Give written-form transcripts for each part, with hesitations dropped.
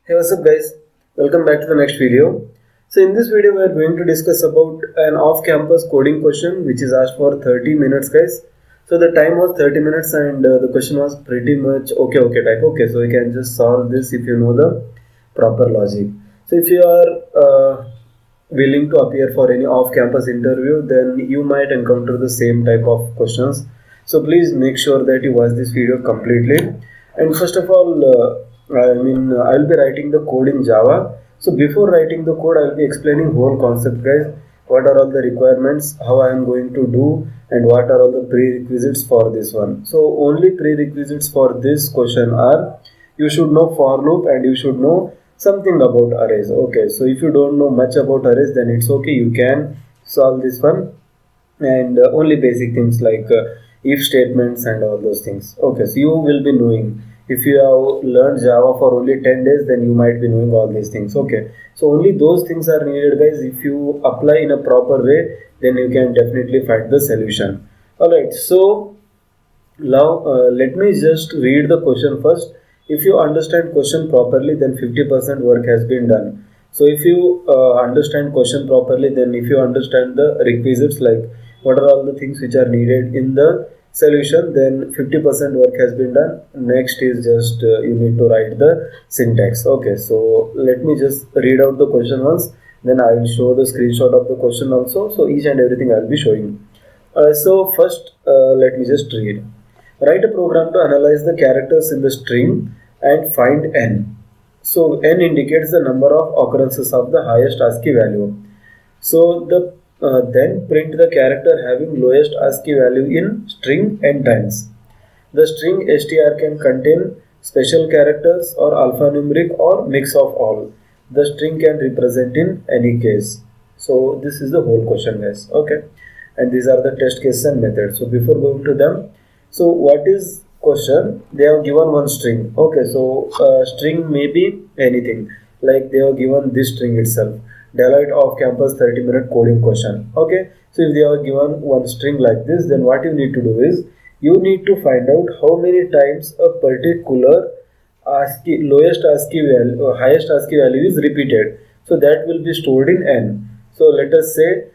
Hey, what's up guys? Welcome back to the next video. So in this video we are going to discuss about an off-campus coding question which is asked for 30 minutes guys. So the time was 30 minutes and the question was pretty much okay type. Okay, so you can just solve this if you know the proper logic. So if you are willing to appear for any off-campus interview, then you might encounter the same type of questions. So please make sure that you watch this video completely. And first of all, I'll be writing the code in Java. So before writing the code, I'll be explaining whole concept, guys. What are all the requirements, how I am going to do, and what are all the prerequisites for this one. So only prerequisites for this question are you should know for loop and you should know something about arrays. Okay, so if you don't know much about arrays, then it's okay, you can solve this one. And only basic things like if statements and all those things. Okay, so you will be knowing. If you have learned Java for only 10 days, then you might be knowing all these things. Okay, so only those things are needed, guys. If you apply in a proper way, then you can definitely find the solution. Alright, so now let me just read the question first. If you understand question properly, then 50% work has been done. So if you understand question properly, then if you understand the requisites, like what are all the things which are needed in the solution, then 50% work has been done. Next is just you need to write the syntax. Okay, so let me just read out the question once, then I will show the screenshot of the question also. So each and everything I will be showing. So first let me just read. Write a program to analyze the characters in the string and find n. So n indicates the number of occurrences of the highest ASCII value. So then print the character having lowest ASCII value in string n times. The string str can contain special characters or alphanumeric or mix of all. The string can represent in any case. So this is the whole question, guys. Okay, and these are the test cases and methods. So before going to them, so what is question? They have given one string. Okay, so string may be anything. Like they have given this string itself. Deloitte off campus 30-minute coding question. Okay, so if they have given one string like this, then what you need to do is you need to find out how many times a particular ASCII lowest ASCII value or highest ASCII value is repeated. So that will be stored in n. So let us say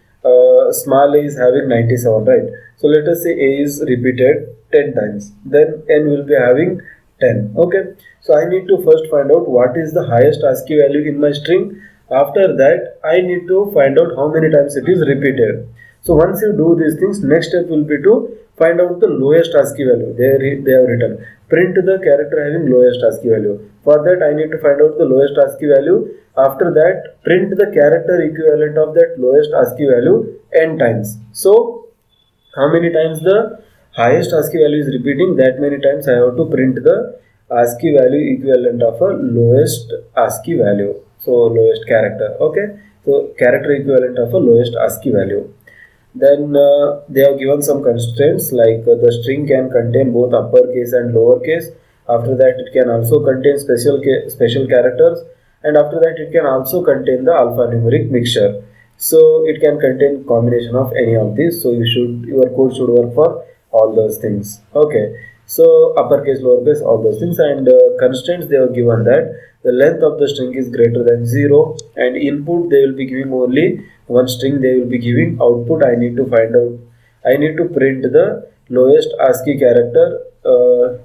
small a is having 97, right? So let us say a is repeated 10 times, then n will be having 10. Okay, so I need to first find out what is the highest ASCII value in my string. After that I need to find out how many times it is repeated. So once you do these things, next step will be to find out the lowest ASCII value. They have written print the character having lowest ASCII value. For that I need to find out the lowest ASCII value. After that, print the character equivalent of that lowest ASCII value n times. So how many times the highest ASCII value is repeating, that many times I have to print the ASCII value equivalent of a lowest ASCII value. So lowest character. Okay, so character equivalent of a lowest ASCII value. Then they have given some constraints like the string can contain both uppercase and lowercase. After that, it can also contain special characters, and after that, it can also contain the alphanumeric mixture. So it can contain combination of any of these. So your code should work for all those things. Okay. So uppercase, lowercase, all those things, and constraints they have given that the length of the string is greater than 0, and input they will be giving only one string. They will be giving output. I need to find out. I need to print the lowest ASCII character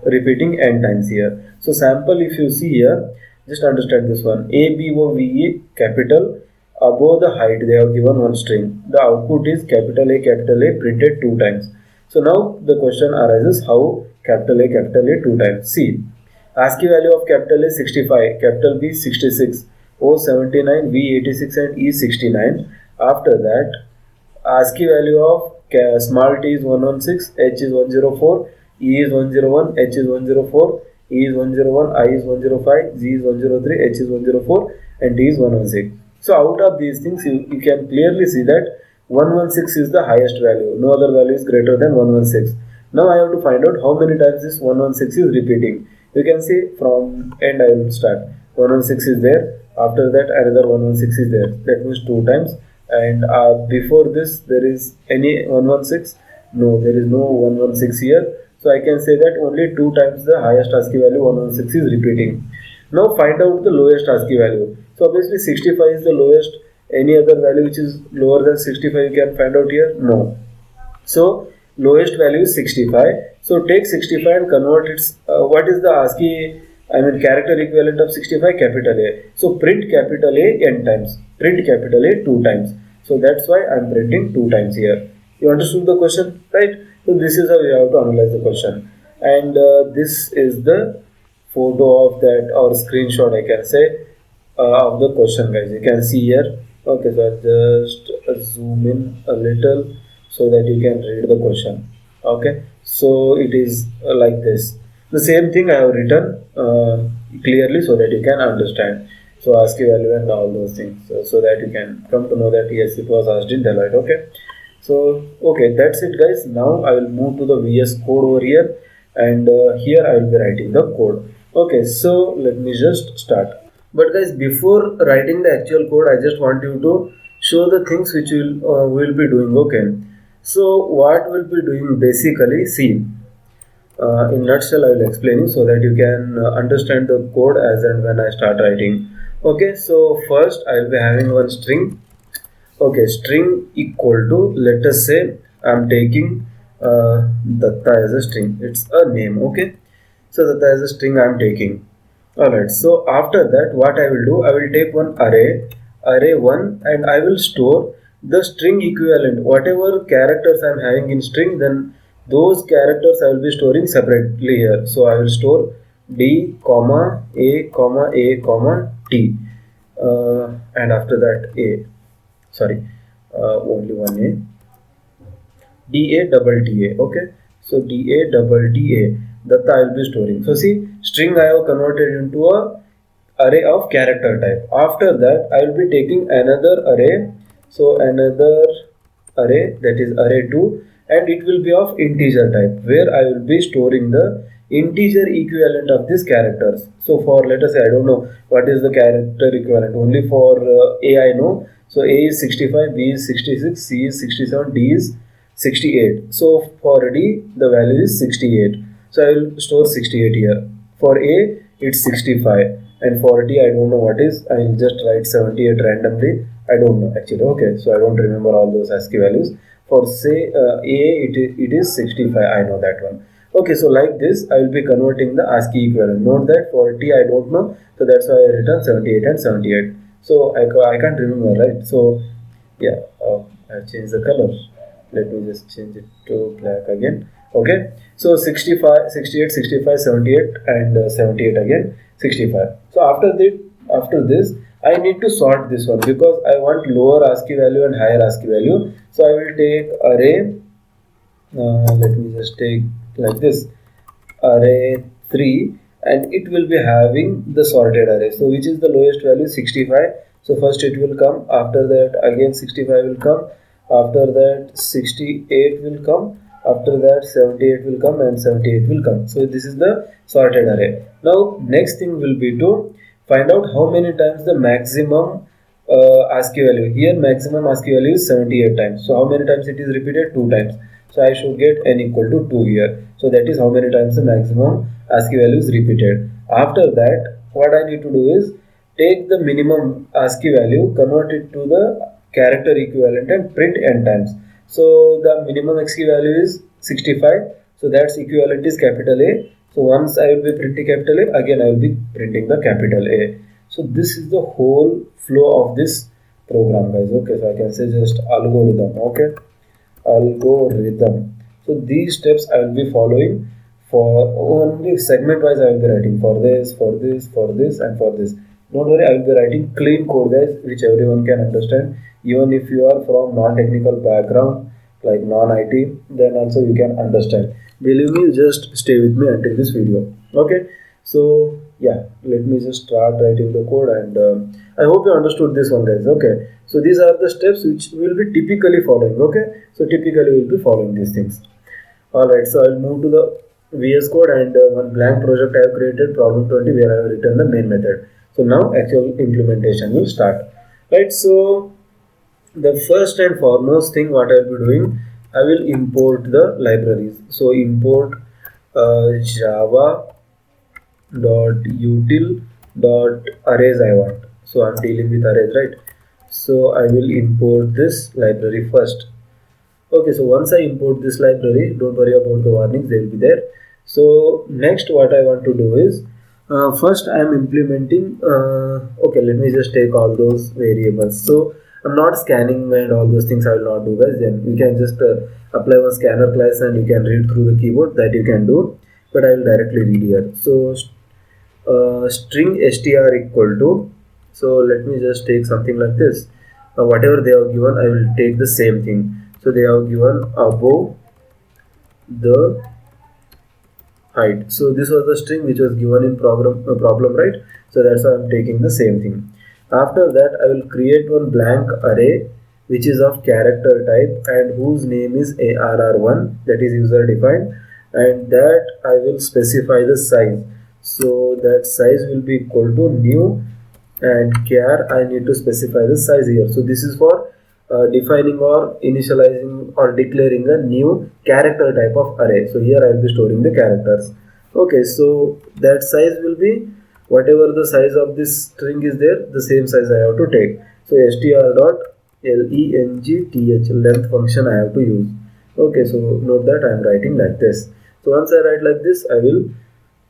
repeating n times here. So sample, if you see here, just understand this one. ABOVE capital. Above the height they have given one string. The output is capital A printed 2 times. So now the question arises, how capital A 2 times. See, ASCII value of capital A 65, capital B 66, O 79, V 86 and E 69. After that, ASCII value of small t is 116, H is 104, E is 101, H is 104, E is 101, I is 105, Z is 103, H is 104 and D is 116. So out of these things you can clearly see that 116 is the highest value. No other value is greater than 116. Now I have to find out how many times this 116 is repeating. You can see from end I will start. 116 is there. After that another 116 is there. That means 2 times. And before this there is any 116? No, there is no 116 here. So I can say that only 2 times the highest ASCII value 116 is repeating. Now find out the lowest ASCII value. So obviously 65 is the lowest. Any other value which is lower than 65 you can find out here? No. So lowest value is 65. So take 65 and convert its what is the ASCII, I mean character equivalent of 65? Capital A. So print capital A n times, print capital A 2 times. So that's why I am printing 2 times here. You understood the question, right? So this is how you have to analyze the question. And this is the photo of that, or screenshot I can say, of the question, guys. You can see here. Okay, so I'll just zoom in a little so that you can read the question. Okay, so it is like this. The same thing I have written clearly so that you can understand. So ASCII value and all those things, so that you can come to know that yes, it was asked in Deloitte. Okay, so okay, that's it, guys. Now I will move to the VS Code over here, and here I will be writing the code. Okay, so let me just start. But guys, before writing the actual code, I just want you to show the things which will be doing. Okay, so what we'll be doing basically, see, in nutshell I will explain you so that you can understand the code as and when I start writing. Okay, so first I will be having one string. Okay, string equal to, let us say I'm taking Datta as a string. It's a name. Okay, so Datta as a string I'm taking. Alright, so after that what I will do, I will take one array1, and I will store the string equivalent, whatever characters I am having in string, then those characters I will be storing separately here. So I will store d comma a comma a comma t, and after that a, sorry, only one a, DA double TA. Okay, so DA double TA, that I will be storing. So see, string I have converted into a array of character type. After that I will be taking another array, so another array, that is array2, and it will be of integer type, where I will be storing the integer equivalent of these characters. So for, let us say, I don't know what is the character equivalent, only for A I know. So A is 65, B is 66, C is 67, D is 68. So for D the value is 68. So I will store 68 here. For A it's 65, and for D I don't know what is. I will just write 78 randomly. I don't know actually. Okay, so I don't remember all those ASCII values. For say A it is 65. I know that one. Okay, so like this I will be converting the ASCII equivalent. Note that for T I don't know, so that's why I written 78 and 78. So I can't remember, right? So yeah, I've changed the color. Let me just change it to black again. Okay, so 65, 68, 65, 78, and 78 again, 65. So after this I need to sort this one, because I want lower ASCII value and higher ASCII value. So I will take array, let me just take like this, array 3, and it will be having the sorted array. So which is the lowest value? 65. So first it will come, after that again 65 will come, after that 68 will come, after that 78 will come, and 78 will come. So this is the sorted array. Now next thing will be to find out how many times the maximum ASCII value. Here maximum ASCII value is 78 times. So how many times it is repeated? 2 times. So I should get n equal to 2 here. So that is how many times the maximum ASCII value is repeated. After that what I need to do is take the minimum ASCII value, convert it to the character equivalent, and print n times. So the minimum ASCII value is 65. So that's equivalent is capital A. So once I will be printing capital A, again I will be printing the capital A. So this is the whole flow of this program, guys. Okay, so I can say just algorithm. Okay, algorithm. So these steps I will be following. For only segment wise I will be writing for this, for this, for this, and for this. Don't worry, I will be writing clean code, guys, which everyone can understand. Even if you are from non-technical background like non-IT, then also you can understand. Believe me, just stay with me until this video. Okay, so yeah, let me just start writing the code, and I hope you understood this one, guys. Okay, so these are the steps which we will be typically following. Okay, so typically we will be following these things. Alright, so I'll move to the VS Code, and one blank project I have created, problem 20, where I have written the main method. So now actual implementation will start. Right, so the first and foremost thing what I will be doing, I will import the libraries. So import java.util dot arrays I want. So I'm dealing with arrays, right? So I will import this library first. Okay, so once I import this library, don't worry about the warnings, they will be there. So next what I want to do is, first I am implementing, okay, let me just take all those variables. So I'm not scanning and all those things I will not do, guys. Then you can just apply one scanner class and you can read through the keyboard, that you can do, but I will directly read here. So string str equal to, so let me just take something like this. Whatever they have given, I will take the same thing. So they have given above the height. So this was the string which was given in problem, right? So that's why I'm taking the same thing. After that, I will create one blank array which is of character type and whose name is arr1, that is user defined, and that I will specify the size. So that size will be equal to new, and char I need to specify the size here. So this is for defining or initializing or declaring a new character type of array. So here I will be storing the characters. Okay, so that size will be whatever the size of this string is there, the same size I have to take. So str dot length length function I have to use. Okay, so note that I am writing like this. So once I write like this, I will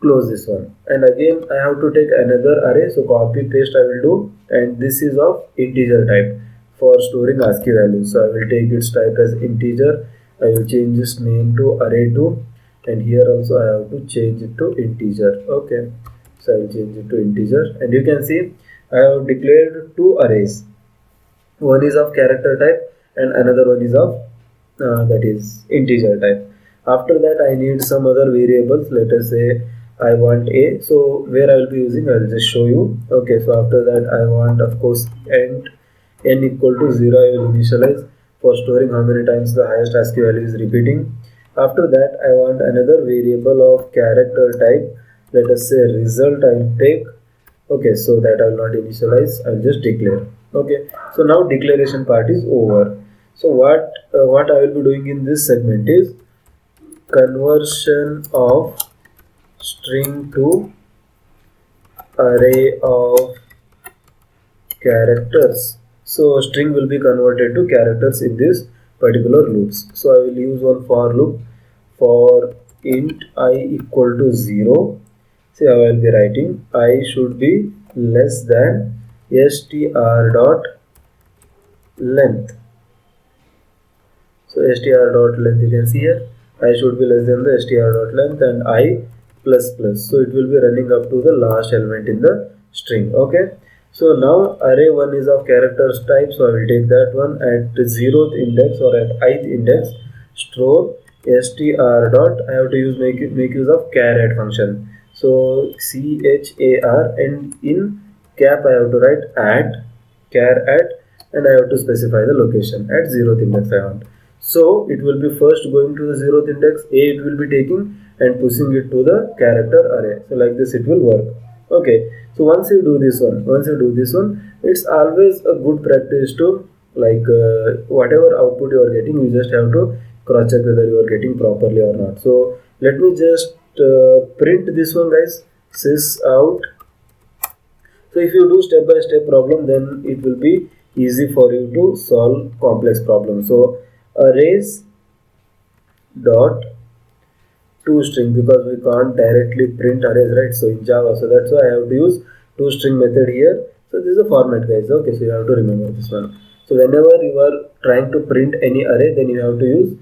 close this one, and again I have to take another array. So copy paste I will do, and this is of integer type for storing ASCII values. So I will take its type as integer. I will change this name to array2, and here also I have to change it to integer. Okay, so I will change it to integer, and you can see I have declared two arrays. One is of character type and another one is of that is integer type. After that I need some other variables. Let us say I want a, so where I will be using, I will just show you. Okay, so after that I want, of course, int n equal to 0 I will initialize for storing how many times the highest ASCII value is repeating. After that I want another variable of character type. Let us say result I will take. Okay, so that I will not initialize, I will just declare. Okay, so now declaration part is over. So what I will be doing in this segment is conversion of string to array of characters. So string will be converted to characters in this particular loops. So I will use one for loop for int I equal to 0. See, I will be writing I should be less than str dot length. So str dot length, you can see here, I should be less than the str dot length, and I plus plus. So it will be running up to the last element in the string. Okay, so now array1 is of characters type, so I will take that one. At the 0th index or at ith index, store str dot, I have to make use of char add function. So char, and in cap I have to write add, char add, and I have to specify the location at 0th index I want. So it will be first going to the 0th index, a it will be taking and pushing it to the character array. So like this it will work. Okay, so once you do this one, it's always a good practice to, like, whatever output you are getting, you just have to cross check whether you are getting properly or not. So let me just print this one, guys. Sys out. So if you do step by step problem, then it will be easy for you to solve complex problems. So arrays dot toString, because we can't directly print arrays, right? So in Java, so that's why I have to use toString method here. So this is a format, guys. Okay, so you have to remember this one. So whenever you are trying to print any array, then you have to use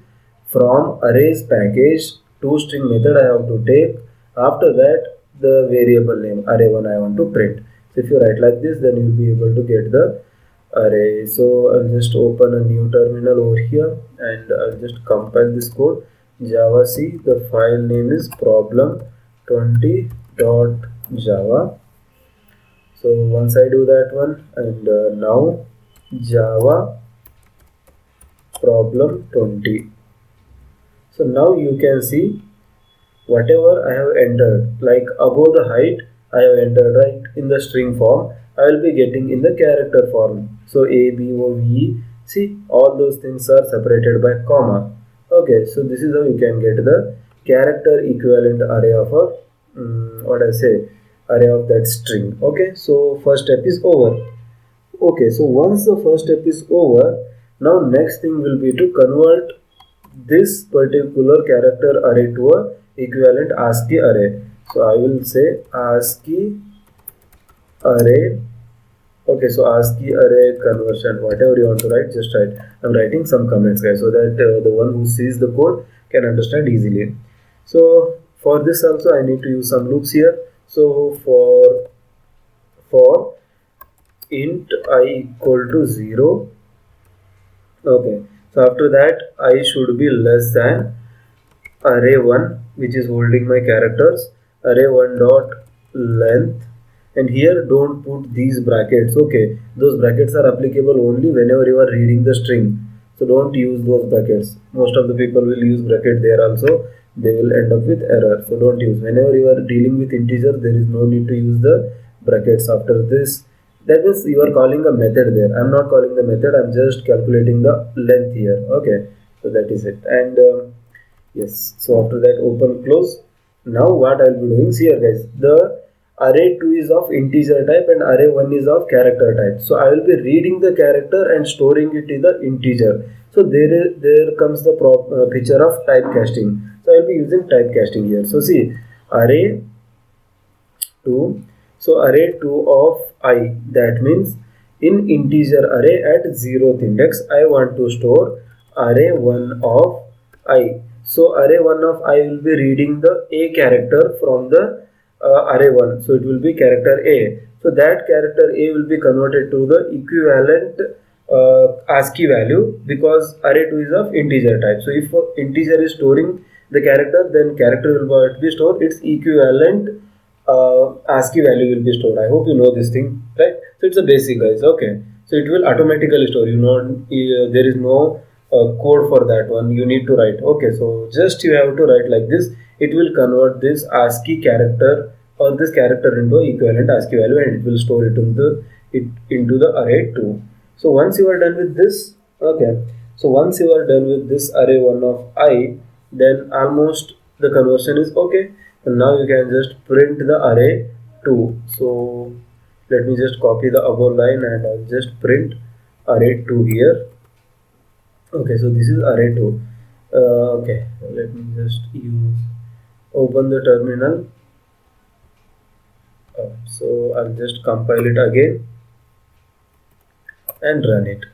from arrays package toString method I have to take. After that, the variable name array1 I want to print. So if you write like this, then you will be able to get the array. So I'll just open a new terminal over here, and I'll just compile this code. Java C, the file name is problem20.java. So once I do that one, and now Java problem20. So now you can see whatever I have entered, like above the height I have entered, right, in the string form, I will be getting in the character form. So A, B, O, V, E, see, all those things are separated by comma. Okay, so this is how you can get the character equivalent array of a what I say, array of that string. Okay, so first step is over. Okay, so once the first step is over, now next thing will be to convert this particular character array to a equivalent ASCII array. So I will say ASCII array. Okay, so ASCII array conversion, whatever you want to write, just write. I'm writing some comments, guys, so that the one who sees the code can understand easily. So for this also I need to use some loops here. So for int I equal to 0. Okay, so after that I should be less than array1, which is holding my characters, array1 dot length, and here don't put these brackets. Okay, those brackets are applicable only whenever you are reading the string, so don't use those brackets. Most of the people will use bracket there also, they will end up with error, so don't use. Whenever you are dealing with integer, there is no need to use the brackets after this. That means you are calling a method there. I'm not calling the method, I'm just calculating the length here. Okay, so that is it. And yes, so after that open close. Now what I'll be doing, see here guys, the array2 is of integer type and array1 is of character type. So I will be reading the character and storing it in the integer. So there comes the picture of typecasting. So I'll be using typecasting here. So see, array2, so array2 of I, that means in integer array at 0th index I want to store array1 of I. So array1 of I will be reading the A character from the array1, so it will be character A. So that character A will be converted to the equivalent ASCII value, because array2 is of integer type. So if integer is storing the character, then character will be stored its equivalent ASCII value will be stored. I hope you know this thing, right? So it's a basic, guys. Okay, so it will automatically store. You know, there is no code for that one. You need to write. Okay, so just you have to write like this. It will convert this ASCII character or this character into equivalent ASCII value, and it will store it into the array2. So once you are done with this, okay. So once you are done with this array1 of I, then almost the conversion is okay. And now you can just print the array2. So let me just copy the above line and I'll just print array2 here. Okay, so this is array2. Okay, let me just open the terminal. So I'll just compile it again and run it.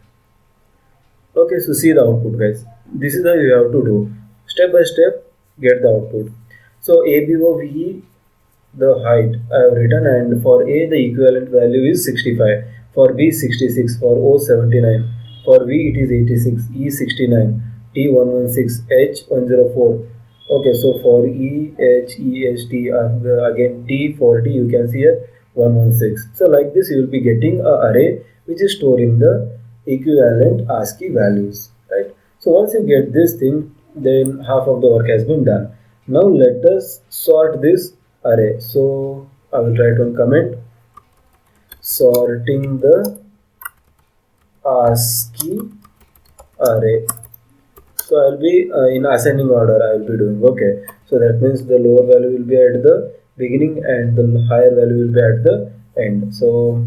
Okay, so see the output, guys. This is how you have to do. Step by step, get the output. So ABOV, the height I have written, and for A the equivalent value is 65, for B 66, for O 79, for V it is 86, E 69, T 116, H 104. Okay, so for E, H, E, H, T, again T 40, you can see here 116. So like this you will be getting a array which is storing the equivalent ASCII values, right? So once you get this thing, then half of the work has been done. Now let us sort this array. So I will write one comment, sorting the ASCII array. So I will be in ascending order I will be doing. Okay, so that means the lower value will be at the beginning and the higher value will be at the end. So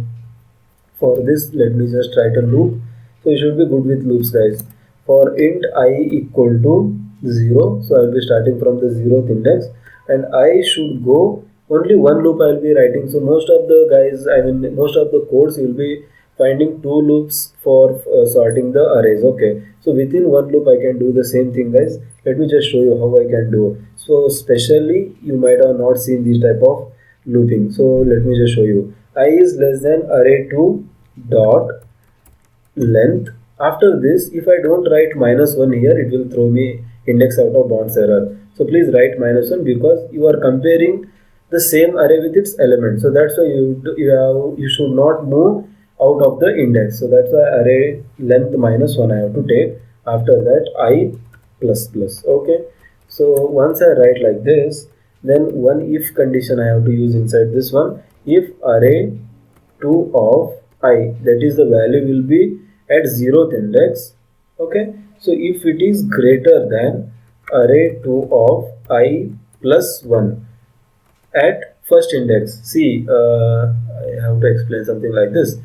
for this, let me just write a loop. So you should be good with loops, guys. For int I equal to 0, so I will be starting from the 0th index, and I should go only one loop I will be writing. So most of the guys, I mean most of the codes, you will be finding two loops for sorting the arrays. Okay, so within one loop I can do the same thing, guys. Let me just show you how I can do. So especially you might have not seen this type of looping. So let me just show you. I is less than array2 dot length. After this, if I don't write -1 here, it will throw me index out of bounds error. So please write -1, because you are comparing the same array with its element. So that's why you should not move out of the index. So that's why array length -1 I have to take. After that I plus plus. Okay. So once I write like this, then one if condition I have to use inside this one. If array2 of I, that is the value will be at 0th index. Okay, so if it is greater than array2 of I plus 1 at first index. See, I have to explain something like this.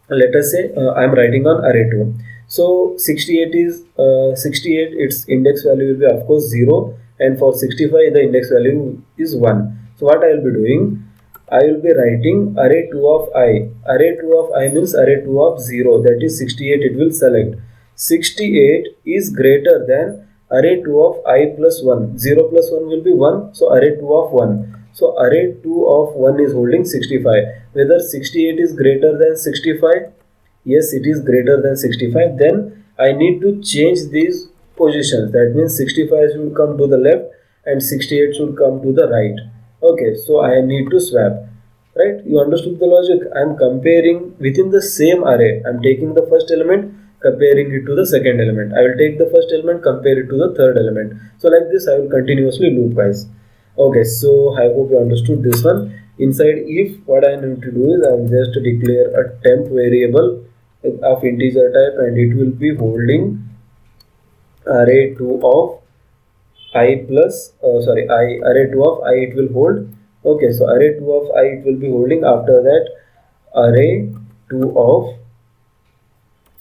Let us say I am writing on array 2. So 68 is 68, its index value will be of course 0, and for 65 the index value is 1. So what I will be doing, I will be writing array 2 of I. Array 2 of I means array 2 of 0, that is 68. It will select 68 is greater than array 2 of I plus 1. 0 plus 1 will be 1, so array 2 of 1. So array 2 of 1 is holding 65. Whether 68 is greater than 65? Yes, it is greater than 65. Then I need to change these positions. That means 65 should come to the left and 68 should come to the right. Okay, so I need to swap. Right? You understood the logic? I am comparing within the same array. I am taking the first element, comparing it to the second element. I will take the first element, compare it to the third element. So like this I will continuously loop, guys. Okay, so I hope you understood this one. Inside if, what I need to do is I will just declare a temp variable of integer type, and it will be holding array 2 of I plus array 2 of I it will hold. Okay, so array 2 of I it will be holding. After that array 2 of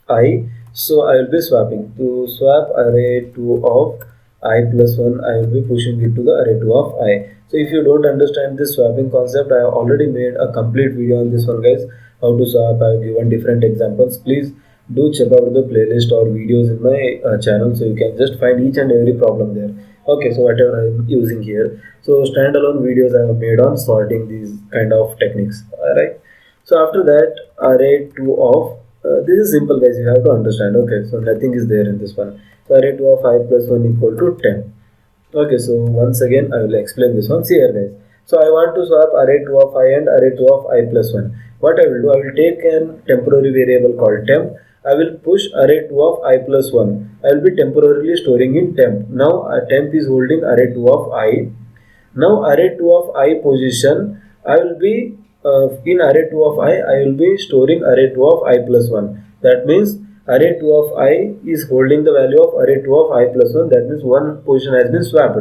I, so I will be swapping. To swap array 2 of I plus 1, I will be pushing it to the array 2 of I. So if you don't understand this swapping concept, I have already made a complete video on this one, guys. How to swap, I have given different examples. Please do check out the playlist or videos in my channel, so you can just find each and every problem there. Okay, so whatever I am using here. So standalone videos I have made on sorting these kind of techniques. Alright. So after that array 2 of this is simple, guys, you have to understand. Okay, so nothing is there in this one. So array 2 of I plus 1 equal to 10. Okay, so once again I will explain this one. See here, guys. So I want to swap array 2 of I and array 2 of I plus 1. What I will do, I will take a temporary variable called temp. I will push array 2 of I plus 1. I will be temporarily storing in temp. Now temp is holding array 2 of I. Now array 2 of I position, I will be in array 2 of I will be storing array 2 of I plus 1. That means array 2 of I is holding the value of array 2 of I plus 1. That means one position has been swapped.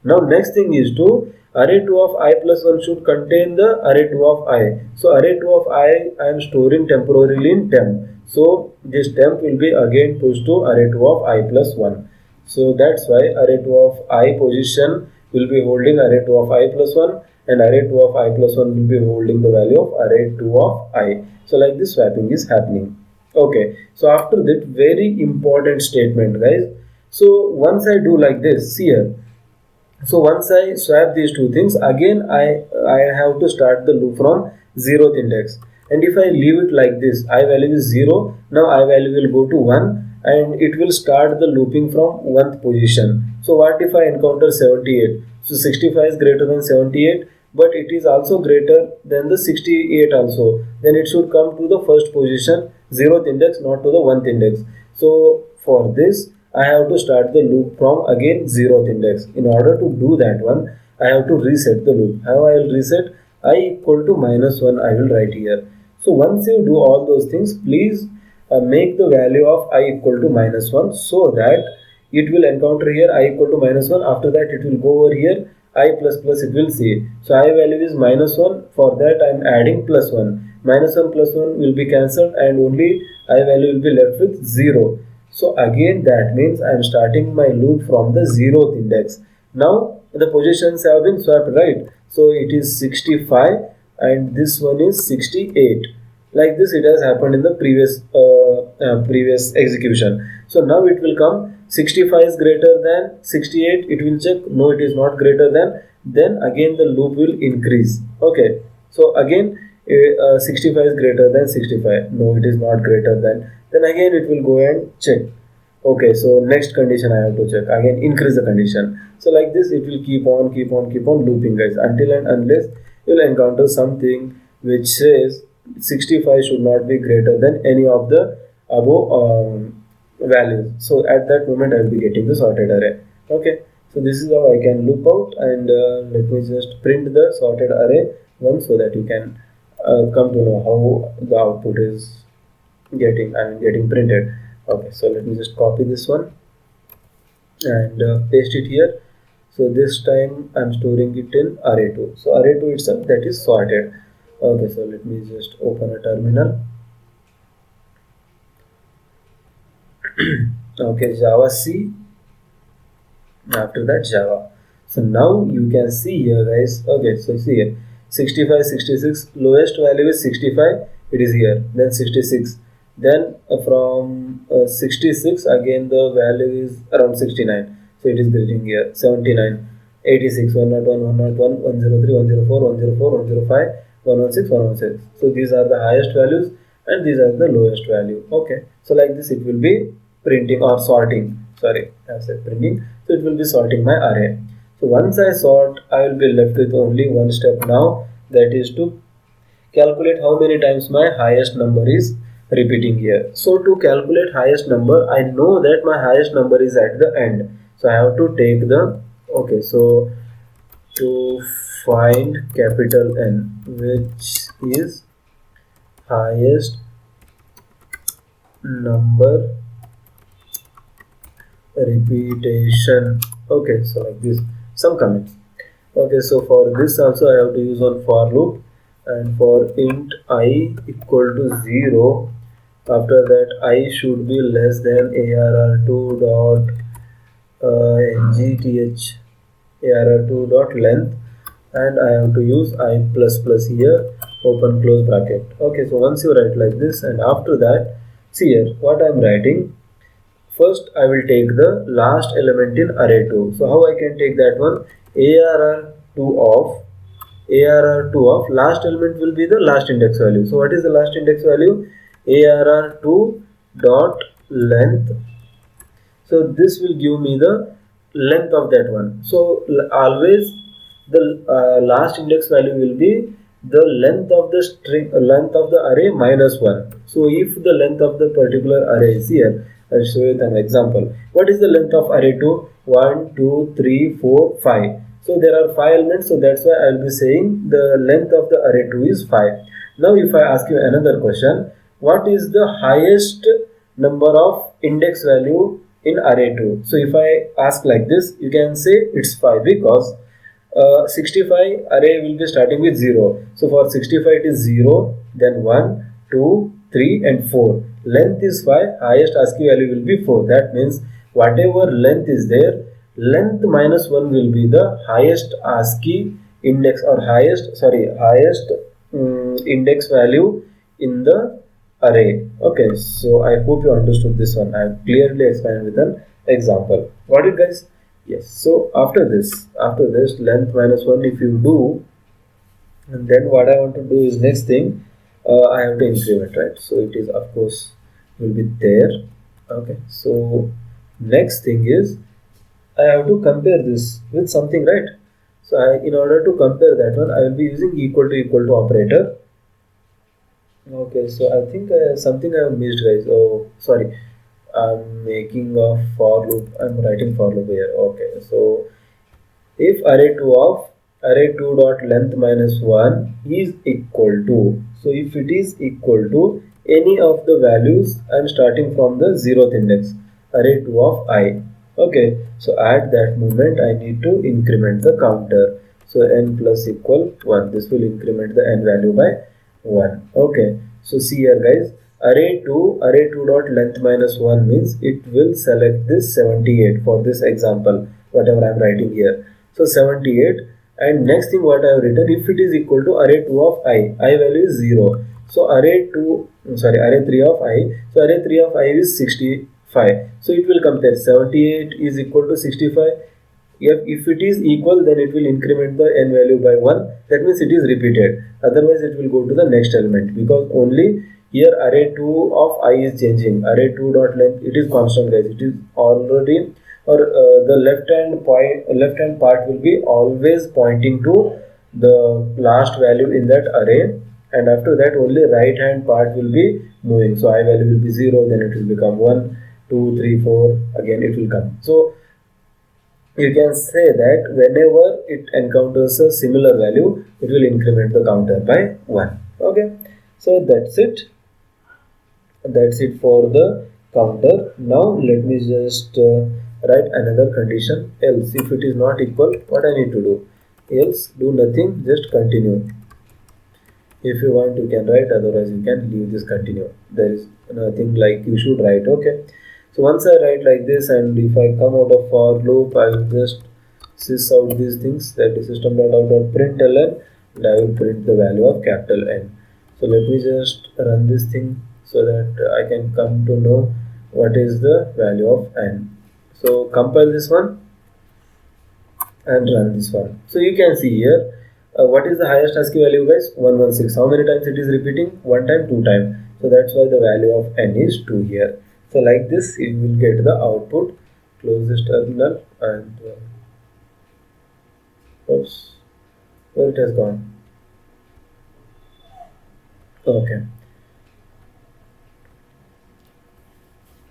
Now next thing is to array 2 of I plus 1 should contain the array 2 of I. So array 2 of I am storing temporarily in temp. So this temp will be again pushed to array 2 of I plus 1. So that's why array 2 of I position will be holding array 2 of I plus 1, and array 2 of I plus 1 will be holding the value of array 2 of I. So like this swapping is happening. Okay, so after that, very important statement, guys. So once I do like this, see here. So once I swap these two things, again I have to start the loop from 0th index. And if I leave it like this, I value is 0, now I value will go to 1, and it will start the looping from 1th position. So what if I encounter 78? So 65 is greater than 78, but it is also greater than the 68 also. Then it should come to the first position, 0th index, not to the 1th index. So for this, I have to start the loop from again 0th index. In order to do that one, I have to reset the loop. How I will reset? I equal to -1 I will write here. So once you do all those things, please make the value of I equal to -1, so that it will encounter here I equal to -1. After that it will go over here I plus plus, it will see. So I value is -1. For that I am adding +1. -1 plus 1 will be cancelled, and only I value will be left with 0. So again that means I am starting my loop from the 0th index. Now the positions have been swapped, right? So it is 65 and this one is 68. Like this it has happened in the previous execution. So now it will come 65 is greater than 68. It will check, no, it is not greater than. Then again the loop will increase. Okay, so again 65 is greater than 65. No, it is not greater than. Then again it will go and check. Okay, so next condition I have to check. Again increase the condition. So like this it will keep on looping, guys, until and unless you will encounter something which says 65 should not be greater than any of the above values. So at that moment I will be getting the sorted array. Okay, so this is how I can loop out, and let me just print the sorted array once, so that you can come to know how the output is getting printed. Okay, so let me just copy this one and paste it here. So this time I'm storing it in array2. So array2 itself, that is sorted. Okay, so let me just open a terminal. Okay, Java C, after that Java. So now you can see here guys. Okay, so see here 65, 66, lowest value is 65, it is here, then 66, then from 66 again the value is around 69, so it is getting here 79, 86, 101, 101, 103, 104, 104, 105, 116, 116. So these are the highest values and these are the lowest value. Okay, so like this it will be printing or sorting, sorry I said printing, so it will be sorting my array. So once I sort, I will be left with only one step now, that is to calculate how many times my highest number is repeating here. So to calculate highest number, I know that my highest number is at the end. So I have to take the, okay, so to find capital N, which is highest number repetition. Okay, so like this, some comments. Okay, so for this also I have to use on for loop, and for int I equal to 0, after that I should be less than arr2 dot ngth arr2 dot length, and I have to use I plus plus here, open close bracket. Okay, so once you write like this, and after that, see here what I am writing. First, I will take the last element in array2. So how I can take that one? ARR2 of last element will be the last index value. So what is the last index value? ARR2 dot length. So this will give me the length of that one. So always the last index value will be the length of the string, length of the array minus 1. So if the length of the particular array is here, I'll show you an example. What is the length of array 2? 1, 2, 3, 4, 5. So there are 5 elements, so that's why I'll be saying the length of the array 2 is 5. Now if I ask you another question, what is the highest number of index value in array2? So if I ask like this, you can say it's 5, because 65 array will be starting with 0. So for 65 it is 0, then 1, 2, 3 and 4. Length is 5, highest ASCII value will be 4. That means whatever length is there, length minus 1 will be the highest ASCII index, or highest index value in the array. Okay, so I hope you understood this one. I have clearly explained with an example. Got it guys? Yes. So after this length minus 1 if you do, and then what I want to do is next thing, I have to increment, right? So it is of course will be there. Okay, so next thing is I have to compare this with something, right? So in order to compare that one, I will be using equal to operator. Okay, so I think something I have missed guys. Oh sorry, I'm making a for loop, I'm writing for loop here. Okay, so if array2 dot length minus 1 is equal to, so if it is equal to any of the values, I'm starting from the 0th index, array2 of I. Okay, so at that moment I need to increment the counter. So n plus equal 1, this will increment the n value by 1. Okay, so see here guys, array2 dot length minus 1 means it will select this 78 for this example, whatever I am writing here. So 78, and next thing what I have written, if it is equal to array2 of I value is 0. So array3 of I, so array3 of I is 65. So it will compare 78 is equal to 65. If it is equal, then it will increment the n value by 1. That means it is repeated. Otherwise it will go to the next element, because only here array2 of I is changing. Array2 dot length, it is constant guys. It is already, or the left hand part will be always pointing to the last value in that array, and after that only right hand part will be moving. So I value will be 0, then it will become 1, 2, 3, 4, again it will come. So you can say that whenever it encounters a similar value, it will increment the counter by 1. Okay, so that's it for the counter. Now let me just write another condition else. If it is not equal, what I need to do? Else do nothing, just continue. If you want you can write, otherwise you can leave this continue. There is nothing like you should write. Okay, so once I write like this, and if I come out of for loop, I will just sys out these things, that is system.out.println, and I will print the value of capital N. So let me just run this thing so that I can come to know what is the value of N. So compile this one and run this one. So you can see here what is the highest ASCII value, guys? 116. How many times it is repeating? One time, two times. So that's why the value of N is 2 here. So like this you will get the output. Close this terminal and oops, where it has gone? Okay.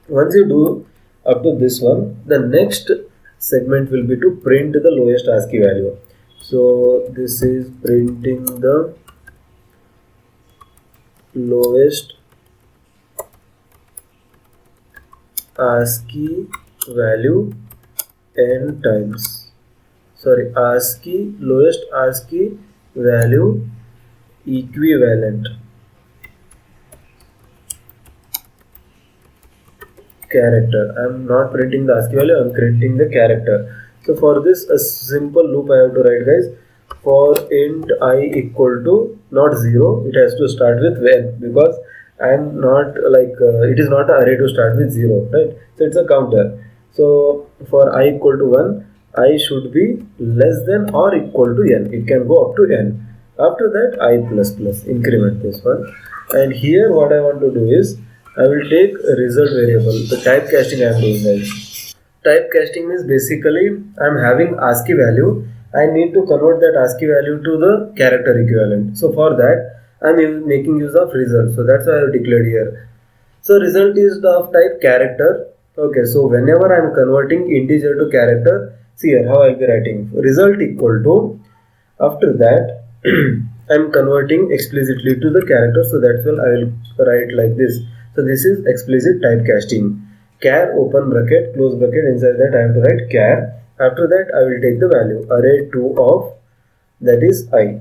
Once you do up to this one, the next segment will be to print the lowest ASCII value. So this is printing the lowest ASCII value n times. Sorry, ASCII lowest ASCII value equivalent character. I am not printing the ASCII value, I am printing the character. So for this, a simple loop I have to write, guys. For int I equal to not 0, it has to start with when, because I am not like it is not an array to start with 0, right? So it's a counter. So for I equal to 1, I should be less than or equal to n. It can go up to n. After that, I plus plus, increment this one. And here what I want to do is, I will take a result variable, the typecasting I am doing, guys. Typecasting means basically I am having ASCII value. I need to convert that ASCII value to the character equivalent. So for that I am making use of result. So that's why I have declared here. So result is of type character. Okay, so whenever I am converting integer to character, see here how I will be writing result equal to, after that I am converting explicitly to the character. So that's why I will write like this. So this is explicit typecasting. Char open bracket close bracket, inside that I have to write char. After that I will take the value array2 of, that is I.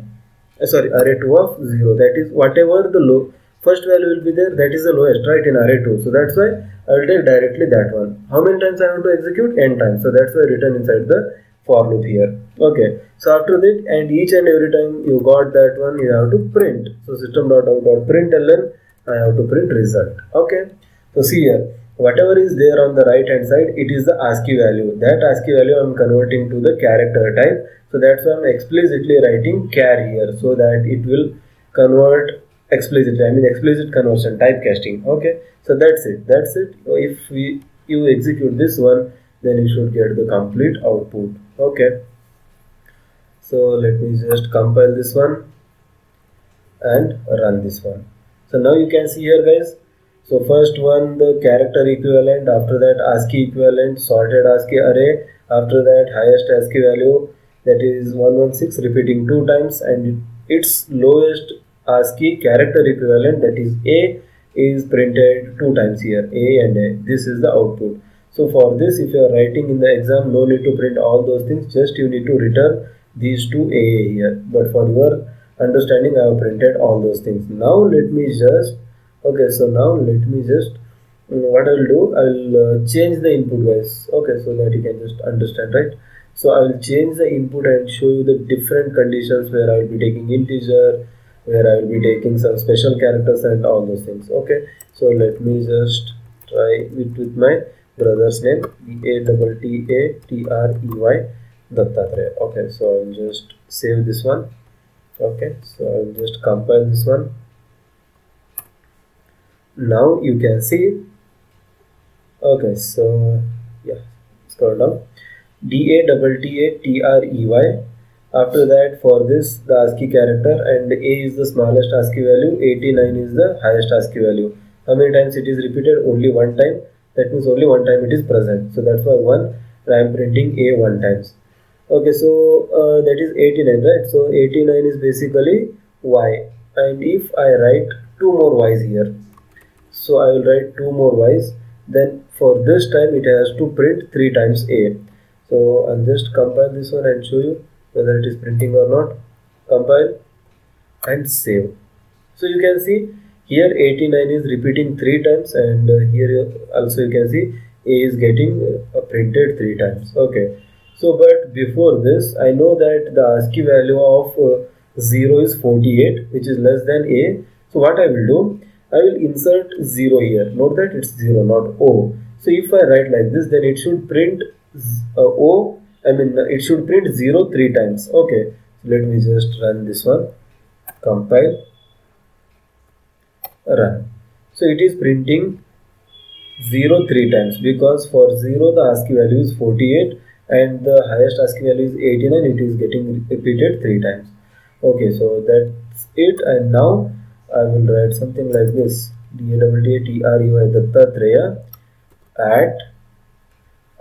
Sorry, array2 of 0, that is whatever the low first value will be there, that is the lowest, right, in array2. So that's why I will take directly that one. How many times I want to execute? N times. So that's why written inside the for loop here. Okay, so after that, and each and every time you got that one, you have to print. So system.out.println, I have to print result. Okay, so see here, whatever is there on the right hand side, it is the ASCII value. That ASCII value I am converting to the character type. So that's why I am explicitly writing char here, so that it will convert explicitly. I mean explicit conversion, typecasting. Okay, so that's it. That's it. If you execute this one, then you should get the complete output. Okay, so let me just compile this one and run this one. So now you can see here, guys. So first one, the character equivalent, after that ASCII equivalent, sorted ASCII array, after that highest ASCII value, that is 116, repeating 2 times, and its lowest ASCII character equivalent, that is A, is printed 2 times here, A and A. This is the output. So for this, if you are writing in the exam, no need to print all those things, just you need to return these two AA here. But for your understanding, I have printed all those things. Now let me just, okay, so now let me just, what I will do, I will change the input, guys. Okay, so that you can just understand, right? So I will change the input and show you the different conditions where I will be taking integer, where I will be taking some special characters and all those things. Okay, so let me just try it with my brother's name, Dattatrey Dattatreya. Okay, so I will just save this one. Okay, so I will just compile this one. Now you can see. Okay, so yeah, scroll down. Dattatrey. After that, for this, the ASCII character, and A is the smallest ASCII value, 89 is the highest ASCII value. How many times it is repeated? Only one time. That means only one time it is present. So that's why I am printing A 1 times. Okay, so that is 89, right? So 89 is basically Y. And if I write 2 more Y's here, so I will write 2 more Y's. then for this time it has to print 3 times A. So I'll just compile this one and show you whether it is printing or not. Compile and save. So you can see here 89 is repeating 3 times, and here also you can see A is getting printed 3 times. Okay. So but before this, I know that the ASCII value of 0 is 48, which is less than A. So what I will do, I will insert 0 here. Note that it's 0, not O. So if I write like this, then it should print it should print 0 3 times. Okay. So let me just run this one. Compile, run. So it is printing 0 3 times, because for 0 the ASCII value is 48 and the highest ASCII value is 89. It is getting repeated 3 times. Okay, so that's it. And now I will write something like this: DATTREY Dattatreya at,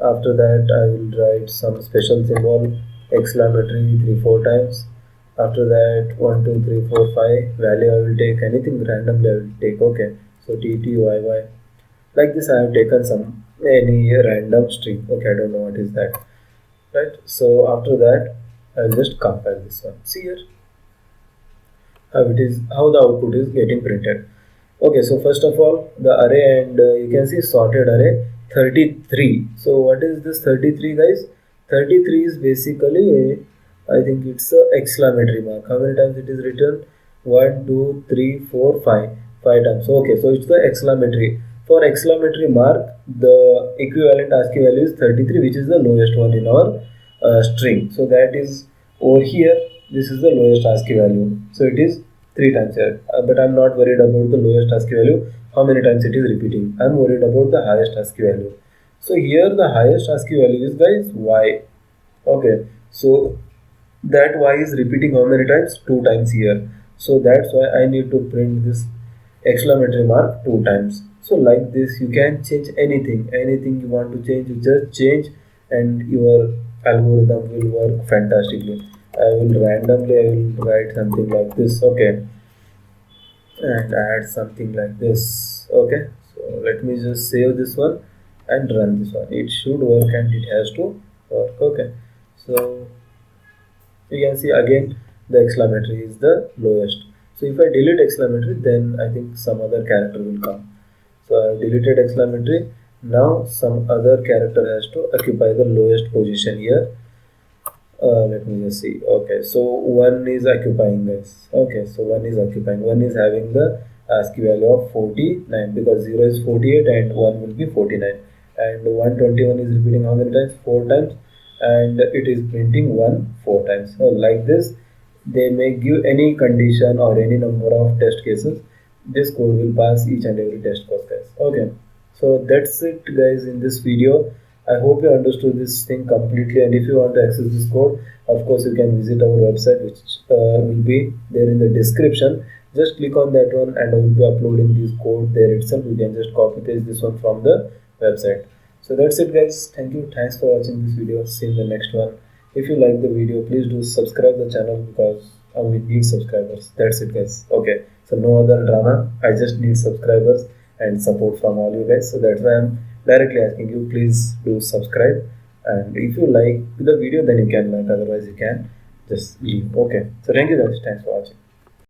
after that I will write some special symbol, exclamatory 3-4 times. After that 1 2 3 4 5 value I will take anything randomly I will take. Okay, so TTYY, like this I have taken some any random string. Okay, I don't know what is that, right? So after that I'll just compile this one. See here how the output is getting printed. Okay, so first of all the array, and you can see sorted array 33. So what is this 33, guys? 33 is basically I think it's a exclamatory mark. How many times it is written? 1 2 3 4 5 5 times. Okay, so it's the exclamatory. For exclamatory mark, the equivalent ASCII value is 33, which is the lowest one in our string. So that is over here. This is the lowest ASCII value. So it is 3 times here. But I'm not worried about the lowest ASCII value, how many times it is repeating. I'm worried about the highest ASCII value. So here the highest ASCII value is, guys, y. Okay, so that y is repeating how many times? 2 times here. So that's why I need to print this exclamatory mark 2 times. So like this you can change anything you want to change, you just change and your algorithm will work fantastically. I will write something like this. Okay, and add something like this. Okay, so let me just save this one and run this one. It should work, and it has to work. Okay, so you can see again the exclamatory is the lowest. So if I delete exclamatory, then I think some other character will come. So I have deleted exclamatory. Now some other character has to occupy the lowest position here. Let me just see. Okay, so one is occupying, guys. Okay, so one is occupying. One is having the ASCII value of 49, because 0 is 48 and 1 will be 49. And 121 is repeating how many times? 4 times. And it is printing 1 4 times. So like this, they may give any condition or any number of test cases. This code will pass each and every test case, guys. Okay, so that's it, guys, in this video. I hope you understood this thing completely, and if you want to access this code, of course you can visit our website, which will be there in the description. Just click on that one and I will be uploading this code there itself. You can just copy paste this one from the website. So that's it, guys. Thank you. Thanks for watching this video. See you in the next one. If you like the video, please do subscribe the channel, because we need subscribers. That's it, guys. Okay, so no other drama. I just need subscribers and support from all you guys. So that's why I'm directly asking you, please do subscribe. And if you like the video, then you can like, otherwise you can just leave. Okay, so thank you, guys. Thanks for watching.